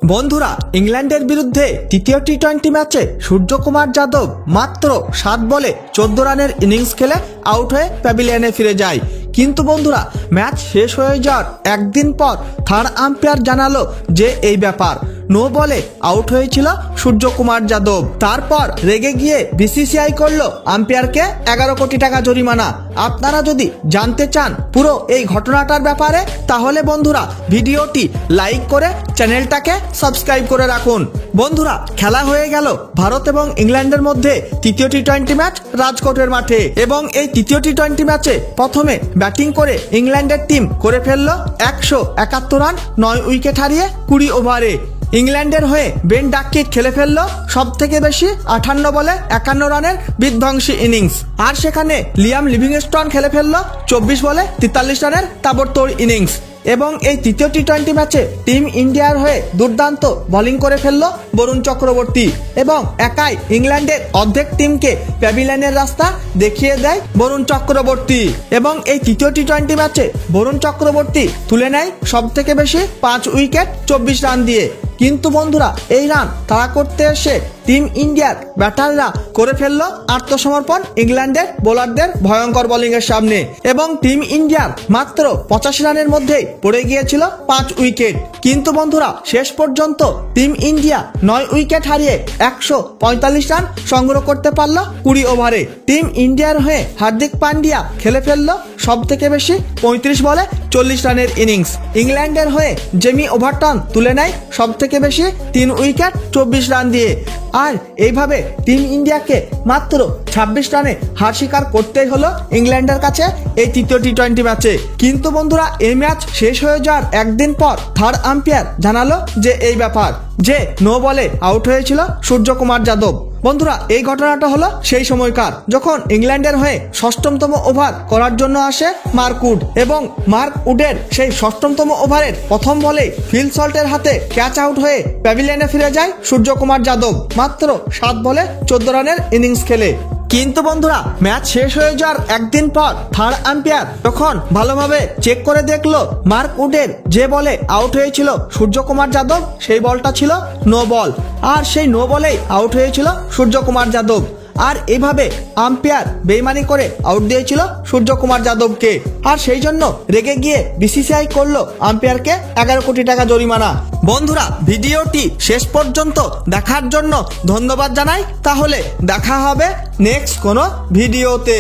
বন্ধুরা, ইংল্যান্ডের বিরুদ্ধে তৃতীয় টি-20 ম্যাচে সূর্যকুমার যাদব মাত্র 7 বলে 14 রানের ইনিংস খেলে আউট হয়ে প্যাভিলিয়নে ফিরে যায়। কিন্তু বন্ধুরা, ম্যাচ শেষ হয়ে যাওয়ার একদিন পর থার্ড আম্পায়ার জানালো যে এই ব্যাপার, নো বলে আউট হয়েছিল সূর্যকুমার যাদব। তারপর রেগে গিয়ে বিসিসিআই করলো আম্পায়ারকে 11 কোটি টাকা জরিমানা। আপনারা যদি জানতে চান পুরো এই ঘটনাটার ব্যাপারে, তাহলে বন্ধুরা ভিডিওটি লাইক করে চ্যানেলটাকে সাবস্ক্রাইব করে রাখুন। বন্ধুরা, খেলা হয়ে গেল ভারত এবং ইংল্যান্ডের মধ্যে তৃতীয় টি-20 ম্যাচ রাজকোটের মাঠে। এবং এই তৃতীয় টি-20 ম্যাচে প্রথমে ব্যাটিং করে ইংল্যান্ডের টিম করে ফেললো 171 রান 9 উইকেট হারিয়ে 20 ওভারে। ইংল্যান্ডের হয়ে বেন ডাককিট খেলে ফেললো সব থেকে বেশি 58 বলে 51 রানের বিধ্বংসী ইনিংস। আর সেখানে লিয়াম লিভিংস্টোন খেলে ফেললো 24 বলে 43 রানের তাবড়তোড় ইনিংস। এবং এই তৃতীয় টি-20 ম্যাচে টিম ইন্ডিয়ার হয়ে দুর্দান্ত বোলিং করে ফেললো বরুণ চক্রবর্তী এবং একাই ইংল্যান্ডের অর্ধেক টিমকে প্যাভিলিয়নের রাস্তা দেখিয়ে দেয় বরুণ চক্রবর্তী। এবং এই তৃতীয় টি-20 ম্যাচে বরুণ চক্রবর্তী তুলে নেয় সব থেকে বেশি 5 উইকেট 24 রান দিয়ে। কিন্তু বন্ধুরা, এই রান তাড়া করতে এসে টিম ইন্ডিয়ার ব্যাটাররা করে ফেললো আত্মসমর্পণ ইংল্যান্ডের বোলারদের ভয়ঙ্কর বোলিং এর সামনে। এবং টিম ইন্ডিয়ার মাত্র 85 রানের মধ্যেই পড়ে গিয়েছিল 5 উইকেট। কিন্তু বন্ধুরা, শেষ পর্যন্ত টিম ইন্ডিয়া 9 উইকেট হারিয়ে 145 রান সংগ্রহ করতে পারলো 20 ওভারে। টিম ইন্ডিয়ার হয়ে হার্দিক পান্ডিয়া খেলে ফেললো সব থেকে বেশি 35 বলে 40 রানের ইনিংস। ইংল্যান্ডের হয়ে জেমি ওভারটন তুলে নেয় সব থেকে বেশি 3 উইকেট 24 রান দিয়ে। আর এইভাবে টিম ইন্ডিয়াকে মাত্র 26 রানে হার স্বীকার করতেই হলো ইংল্যান্ডের কাছে এই তৃতীয় টি-20 ম্যাচে। কিন্তু বন্ধুরা, এই ম্যাচ শেষ হয়ে যাওয়ার একদিন পর থার্ড আম্পায়ার জানালো যে এই ব্যাপার, যে নো বলে আউট হয়েছিল সূর্যকুমার যাদব। বন্ধুরা, এই ঘটনাটা হলো সেই সময়কার যখন ইংল্যান্ডের হয়ে 6ম ওভার করার জন্য আসে মার্ক উড। এবং মার্ক উডের সেই 6ম ওভারের প্রথম বলেই ফিল সল্টের হাতে ক্যাচ আউট হয়ে প্যাভিলিয়নে ফিরে যায় সূর্যকুমার যাদব মাত্র 7 বলে 14 রানের ইনিংস খেলে। কিন্তু বন্ধুরা, ম্যাচ শেষ হয়ে যাওয়ার একদিন পর থার্ড আম্পায়ার যখন ভালোভাবে চেক করে দেখলো মার্ক উডের যে বলে আউট হয়েছিল সূর্যকুমার যাদব, সেই বলটা ছিল নো বল। আর সেই নো বলেই আউট হয়েছিল সূর্যকুমার যাদব। আর এইভাবে আম্পায়ার বেইমানি করে আউট দিয়েছিল সূর্যকুমার যাদবকে। আর সেই জন্য রেগে গিয়ে বিসিসিআই করলো আম্পায়ারকে 11 কোটি টাকা জরিমানা। বন্ধুরা, ভিডিওটি শেষ পর্যন্ত দেখার জন্য ধন্যবাদ জানাই। তাহলে দেখা হবে নেক্সট কোনো ভিডিওতে।